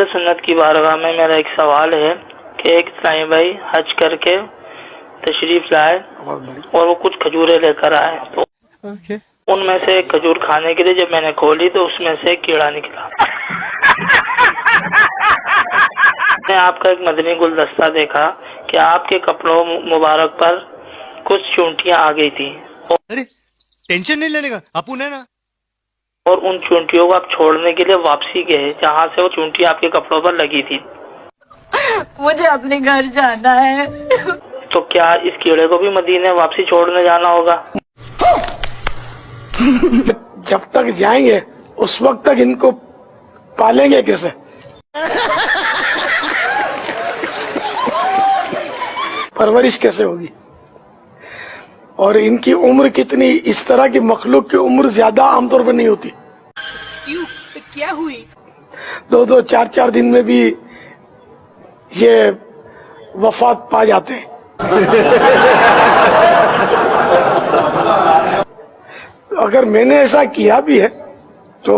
सुन्नत की बारगाह में मेरा एक सवाल है कि एक साईं भाई हज करके तशरीफ लाए और वो कुछ खजूरें लेकर आए, तो उनमें से एक खजूर खाने के लिए जब मैंने खोली तो उसमें से एक कीड़ा निकला। मैंने आपका एक मदनी गुलदस्ता देखा कि आपके कपड़ों मुबारक पर कुछ चूंटियां आ गई थी। अरे टेंशन नहीं लेने का, अपुन है ना। और उन चूंटियों को आप छोड़ने के लिए वापसी गए जहाँ से वो चूंटियां आपके कपड़ों पर लगी थी। मुझे अपने घर जाना है। तो क्या इस कीड़े को भी मदीने वापसी छोड़ने जाना होगा? जब तक जाएंगे उस वक्त तक इनको पालेंगे कैसे? परवरिश कैसे होगी? और इनकी उम्र कितनी, इस तरह की मखलूक की उम्र ज्यादा आमतौर पर नहीं होती। क्यों? क्या हुई? 2-2, 4-4 दिन में भी ये वफात पा जाते हैं। अगर मैंने ऐसा किया भी है तो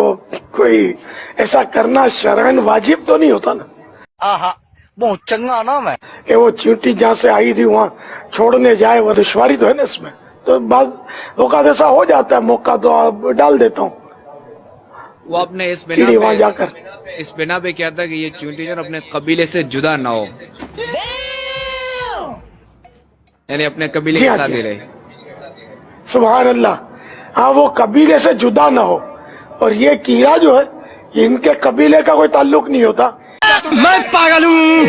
कोई ऐसा करना शरअन वाजिब तो नहीं होता ना। आहा, बहुत चंगा नाम है कि वो चींटी जहाँ से आई थी वहाँ छोड़ने जाए, वो दुश्वारी तो है ना इसमें। तो बात औकात ऐसा हो जाता है, मौका तो आप डाल देता हूँ। वो आपने इस बिना पे क्या था कि ये चूंटी जो अपने कबीले से जुदा ना हो, यानी अपने कबीले के साथ ही रहे। सुभान अल्लाह। हाँ, वो कबीले से जुदा ना हो। और ये कीड़ा जो है इनके कबीले का कोई ताल्लुक नहीं होता। मैं पागल हूँ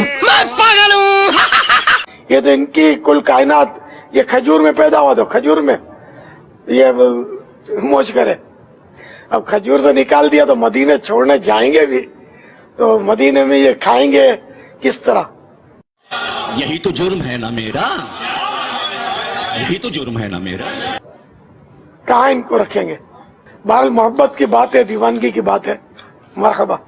ये तो इनकी कुल कायनात ये खजूर में पैदा हुआ, तो खजूर में ये मौज करे। अब खजूर से निकाल दिया तो मदीने छोड़ने जाएंगे भी, तो मदीने में ये खाएंगे किस तरह? यही तो जुर्म है ना मेरा, यही तो जुर्म है ना मेरा। कहाँ इनको रखेंगे? बहरहाल मोहब्बत की बात है, दीवानगी की बात है। मरहबा।